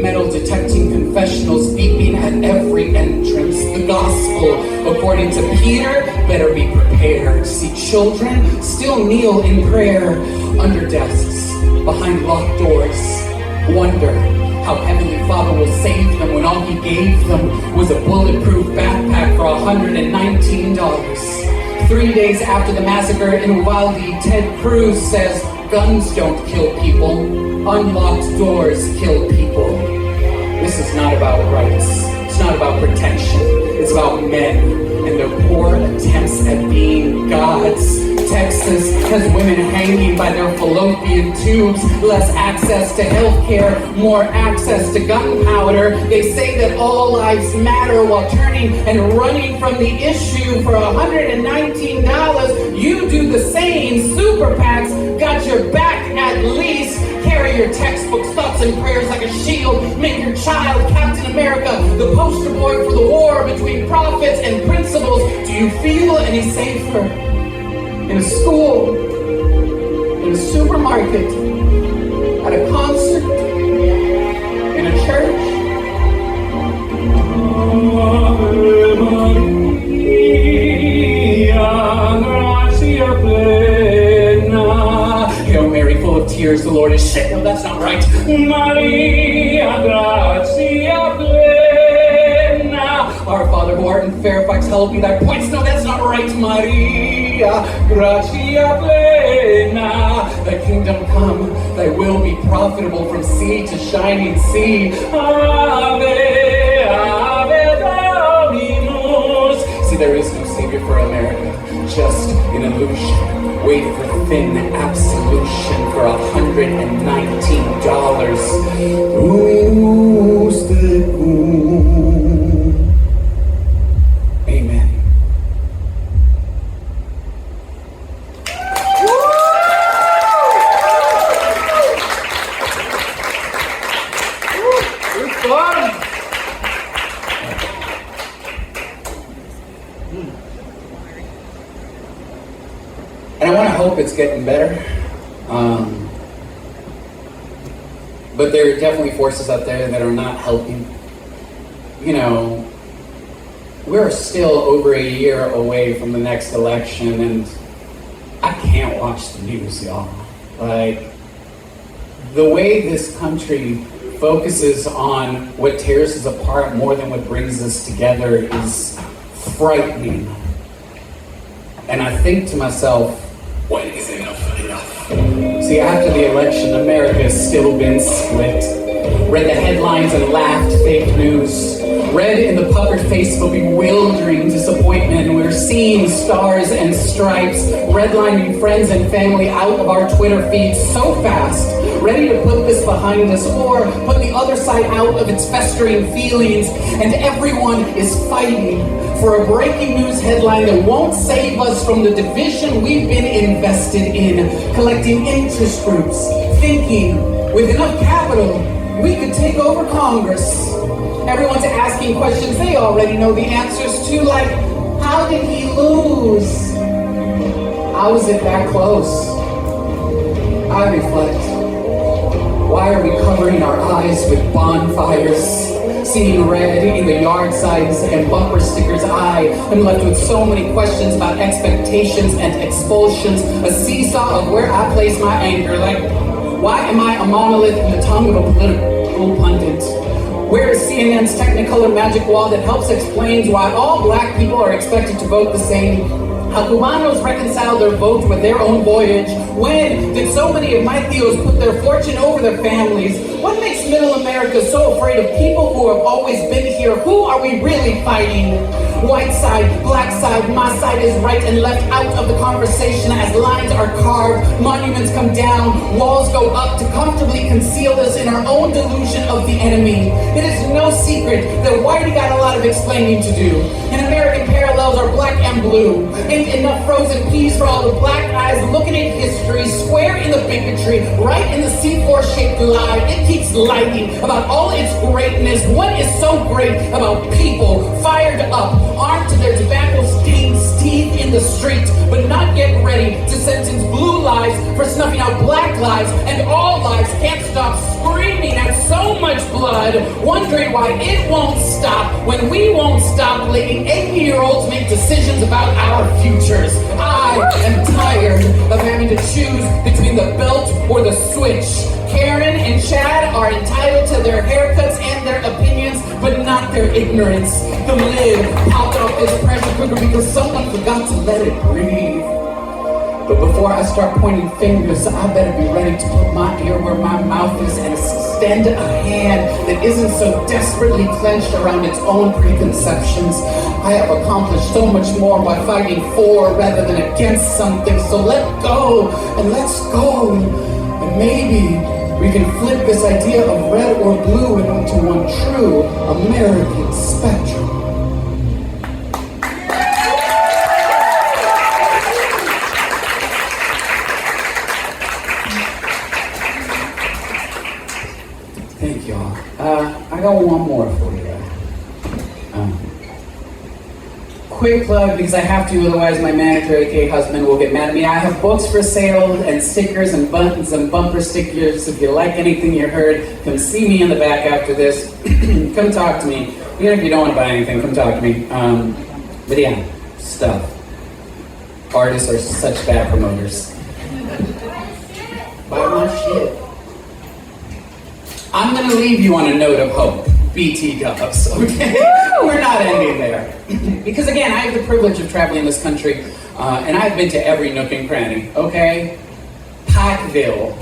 metal detecting confessionals beeping at every entrance. The gospel, according to Peter, better be prepared. See, children still kneel in prayer under desks, behind locked doors. Wonder how Heavenly Father will save them when all He gave them was a bulletproof backpack for $119. 3 days after the massacre in Uvalde, Ted Cruz says, guns don't kill people, unlocked doors kill people. This is not about rights. It's not about protection. It's about men and their poor attempts at being gods. Texas has women hanging by their fallopian tubes, less access to health care, more access to gunpowder. They say that all lives matter while turning and running from the issue for $119. You do the same. Super PACs got your back at least. Carry your textbooks, thoughts, and prayers like a shield. Make your child Captain America, the poster boy for the war between prophets and principles. Do you feel any safer? In a school, in a supermarket, at a concert, in a church? Hail Mary, full of tears, the Lord is shit. No, that's not right. Maria, gratia plena. Our Father who art in Fairfax, hallowed be thy points. No, that's not right. Maria, gratia plena. Thy kingdom come, thy will be profitable from sea to shining sea. Ave, Ave Dominus. See, there is no savior for America, just an illusion. Wait for thin absolution for $119. Amen. And I want to hope it's getting better. But there are definitely forces out there that are not helping. You know, we're still over a year away from the next election, and I can't watch the news, y'all. Like, the way this country focuses on what tears us apart more than what brings us together is frightening. And I think to myself, when is enough enough? See, after the election, America has still been split. Read the headlines and laughed fake news. Read in the puckered face of a bewildering disappointment. We're seeing stars and stripes, redlining friends and family out of our Twitter feeds so fast, ready to put this behind us or put the other side out of its festering feelings. And everyone is fighting for a breaking news headline that won't save us from the division we've been invested in, collecting interest groups, thinking with enough capital we could take over Congress. Everyone's asking questions they already know the answers to, like, how did he lose? How is it that close? I reflect, why are we covering our eyes with bonfires? seeing red in the yard signs and bumper stickers. I am left with so many questions about expectations and expulsions, a seesaw of where I place my anger. Like, why am I a monolith in the tongue of a political pundit? Where is CNN's Technicolor magic wall that helps explain why all black people are expected to vote the same? How Cubanos reconcile their vote with their own voyage? When did so many of my Theos put their fortune over their families? What makes Middle America so afraid of people who have always been here? Who are we really fighting? White side, black side, my side is right and left out of the conversation as lines are carved, monuments come down, walls go up to comfortably conceal us in our own delusion of the enemy. It is no secret that Whitey got a lot of explaining to do. And American parallels are black and blue. Ain't enough frozen peas for all the black eyes looking at history, square in the bigotry, right in the C4-shaped lie. It keeps lighting about all its greatness. What is so great about people fired up, armed to their tobacco-stained teeth in the street, but not yet ready to sentence blue lives for snuffing out black lives, and all lives can't stop screaming at so much blood, wondering why it won't stop when we won't stop letting 80-year-olds make decisions about our futures. I am tired of having to choose between the belt or the switch. Karen and Chad are entitled to their haircuts and their opinions, but not their ignorance. The lid popped off this pressure cooker because someone forgot to let it breathe. But before I start pointing fingers, I better be ready to put my ear where my mouth is and extend a hand that isn't so desperately clenched around its own preconceptions. I have accomplished so much more by fighting for rather than against something, so let go and let's go. And maybe we can flip this idea of red or blue into one true American spectrum. Thank y'all. I got one more for you. Quick plug, because I have to, otherwise my manager, aka husband, will get mad at me. I have books for sale and stickers and buttons and bumper stickers. If you like anything you heard, come see me in the back after this. Come talk to me. Even if you don't want to buy anything, come talk to me. But yeah, stuff. Artists are such bad promoters. Buy my shit. I'm gonna leave you on a note of hope. BT dubs, okay? We're not ending there. Because again, I have the privilege of traveling this country, and I've been to every nook and cranny, okay? Pikeville,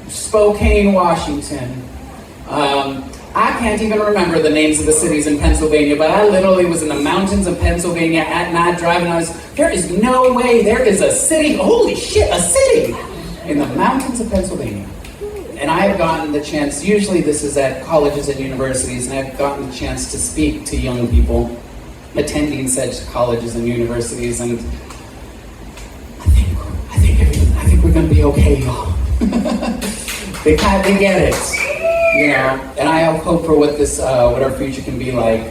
Spokane, Washington. I can't even remember the names of the cities in Pennsylvania, but I literally was in the mountains of Pennsylvania at night driving. There is no way there is a city, holy shit, a city in the mountains of Pennsylvania. And I've gotten the chance, usually this is at colleges and universities, and I've gotten the chance to speak to young people attending such colleges and universities, and I think we're gonna be okay, y'all. They get it, you know. And I have hope for what our future can be like.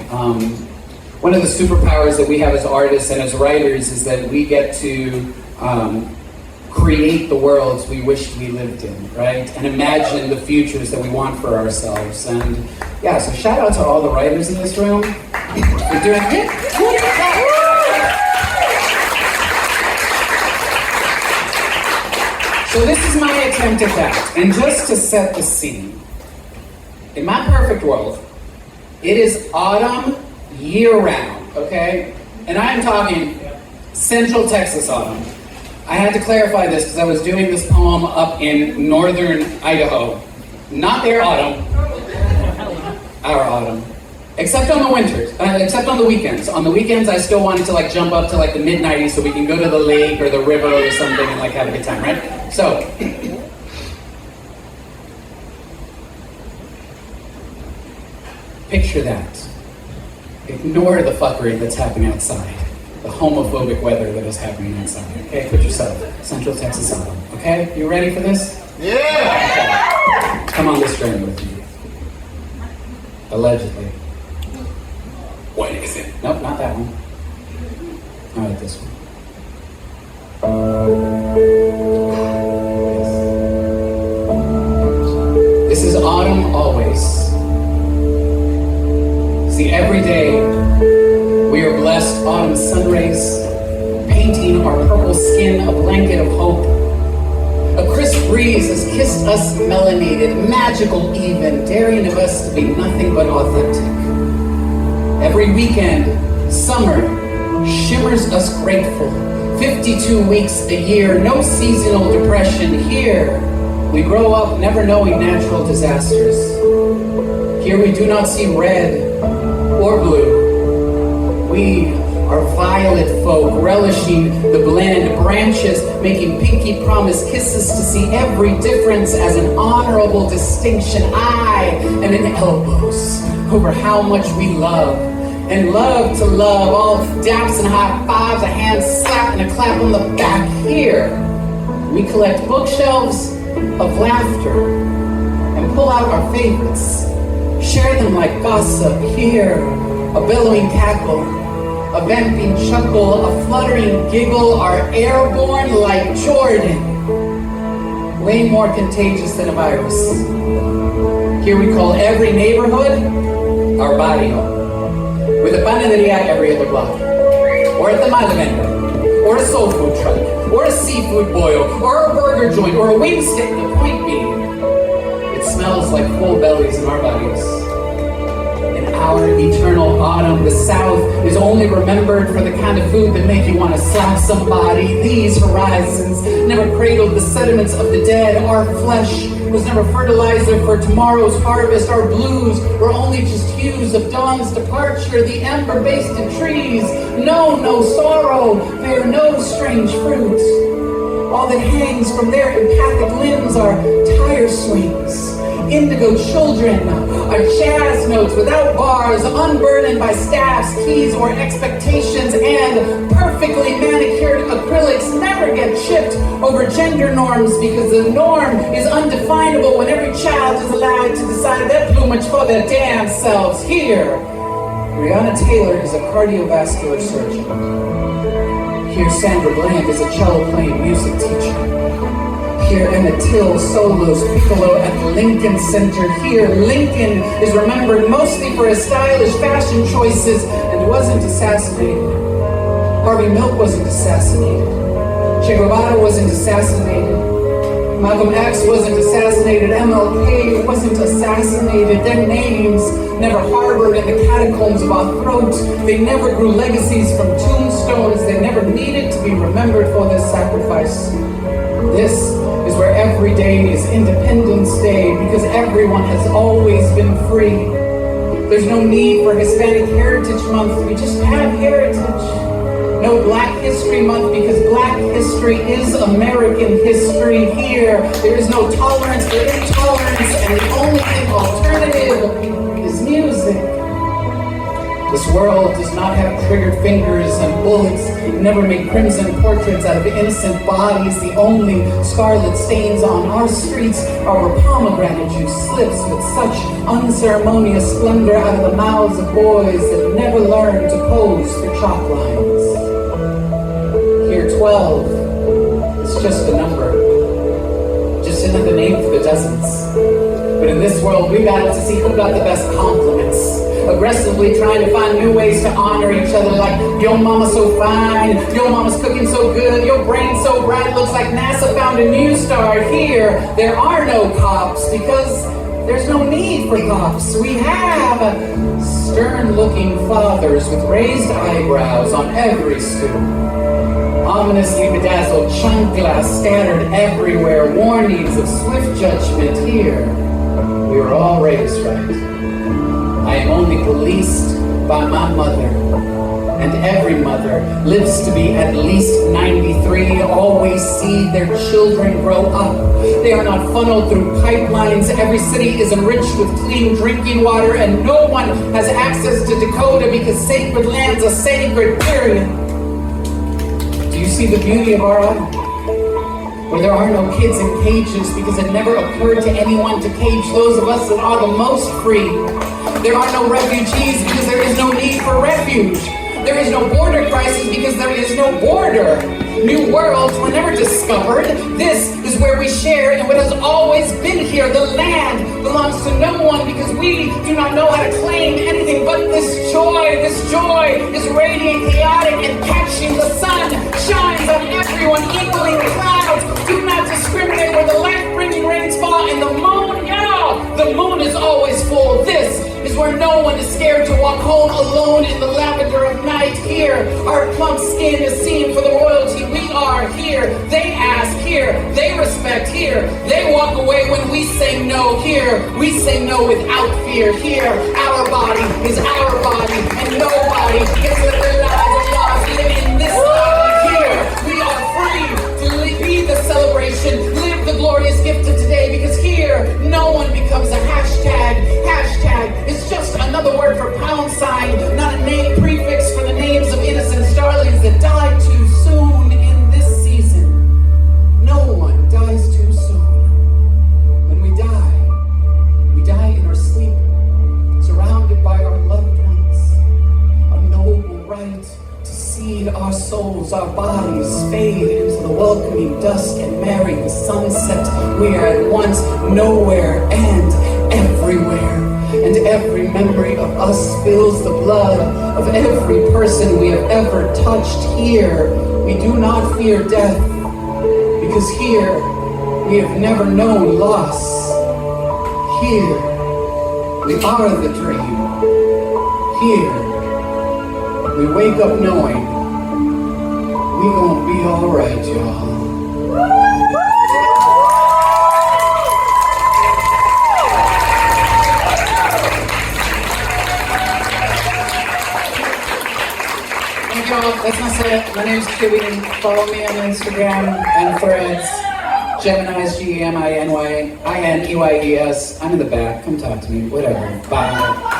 One of the superpowers that we have as artists and as writers is that we get to create the worlds we wished we lived in, right? And imagine the futures that we want for ourselves. And yeah, so shout out to all the writers in this room. You're doing it. So this is my attempt at that. And just to set the scene, in my perfect world, it is autumn year-round, okay? And I'm talking Central Texas autumn. I had to clarify this because I was doing this poem up in northern Idaho. Not their autumn, our autumn. Except on the winters, except on the weekends. On the weekends, I still wanted to like jump up to like the mid-90s so we can go to the lake or the river or something and like have a good time, right? So, picture that. Ignore the fuckery that's happening outside. The homophobic weather that is happening inside. Okay, put yourself Central Texas autumn. Okay, you ready for this? Yeah! Okay. Come on this journey with me. Allegedly. What is it? Nope, not that one. I like this one. This is autumn always. See, every day we are blessed autumn sun rays, painting our purple skin a blanket of hope. A crisp breeze has kissed us melanated, magical even, daring of us to be nothing but authentic. Every weekend, summer shimmers us grateful. 52 weeks a year, no seasonal depression. Here, we grow up never knowing natural disasters. Here we do not see red or blue. We are violet folk, relishing the blend, branches making pinky promise kisses to see every difference as an honorable distinction. I am in elbows over how much we love, and love to love, all daps and high fives, a hand slap and a clap on the back. Here, we collect bookshelves of laughter and pull out our favorites, share them like gossip. Here, a bellowing cackle, a vamping chuckle, a fluttering giggle are airborne like Jordan, way more contagious than a virus. Here we call every neighborhood our barrio, with a panaderia every other block, or at the Malavenda, or a soul food truck, or a seafood boil, or a burger joint, or a wing stick. The point being, it smells like full bellies in our bodies. In our eternal autumn, the South is only remembered for the kind of food that make you want to slap somebody. These horizons never cradled the sediments of the dead. Our flesh was never fertilizer for tomorrow's harvest. Our blues were only just hues of dawn's departure. The ember based in trees know no sorrow, bear no strange fruit. All that hangs from their empathic limbs are tire swings. Indigo children are jazz notes without bars, unburdened by staffs, keys, or expectations, and perfectly manicured acrylics never get chipped over gender norms because the norm is undefinable when every child is allowed to decide their plumage for their damn selves. Here, Breonna Taylor is a cardiovascular surgeon. Here, Sandra Bland is a cello-playing music teacher. Here, Emmett Till solos piccolo at the Lincoln Center. Here, Lincoln is remembered mostly for his stylish fashion choices and wasn't assassinated. Harvey Milk wasn't assassinated. Che Guevara wasn't assassinated. Malcolm X wasn't assassinated. MLK wasn't assassinated. Their names never harbored in the catacombs of our throat. They never grew legacies from tombstones. They never needed to be remembered for their sacrifice. This is where every day is Independence Day because everyone has always been free. There's no need for Hispanic Heritage Month. We just have heritage. No Black History Month because Black history is American history. Here, there is no tolerance for intolerance, and the only thing alternative is music. This world does not have triggered fingers and bullets. It never made crimson portraits out of innocent bodies. The only scarlet stains on our streets are where pomegranate juice slips with such unceremonious splendor out of the mouths of boys that never learned to pose for chalk lines. Here, 12 is just a number, just another name for the dozens. But in this world, we battle to see who got the best compliments. Aggressively trying to find new ways to honor each other, like, your mama's so fine, your mama's cooking so good, your brain's so bright, looks like NASA found a new star. Here, there are no cops because there's no need for cops. We have stern-looking fathers with raised eyebrows on every stoop. Ominously bedazzled chanclas scattered everywhere, warnings of swift judgment. Here, we were all raised right. I am only policed by my mother, and every mother lives to be at least 93, always see their children grow up. They are not funneled through pipelines. Every city is enriched with clean drinking water, and no one has access to Dakota because sacred lands are sacred, period. Do you see the beauty of our island? Where there are no kids in cages because it never occurred to anyone to cage those of us that are the most free. There are no refugees because there is no need for refuge. There is no border crisis because there is no border. New worlds were never discovered. This is where we share in what has always been here. The land belongs to no one because we do not know how to claim anything but this joy. This joy is radiant, chaotic, and catching. The sun shines on everyone equally. Clouds do not discriminate where the life-bringing rains fall. And the moon, the moon is always full. This is where no one is scared to walk home alone in the lavender of night. Here, our plump skin is seen for the royalty. We are here. They ask here. They respect here. They walk away when we say no. Here, we say no without fear. Here, our body is our body, and nobody gets to their lives or lost live in this body. Here, we are free to be the celebration, live the glorious gift of today, because here, no one becomes a hashtag. Hashtag is just another word for pound sign, not a name prefix for the names of innocent starlings that died too soon in this season. No one dies too soon. When we die in our sleep, surrounded by our loved ones. A noble right to seed our souls, our bodies fade into the welcoming dusk and marry the sunset. We are at once nowhere and everywhere. And every memory of us spills the blood of every person we have ever touched. Here, we do not fear death, because here, we have never known loss. Here, we are the dream. Here, we wake up knowing we gonna be alright, y'all. That's my set. My name's Chibbi. Follow me on Instagram and Threads. Gemini's Geminyes. I'm in the back. Come talk to me. Whatever. Bye.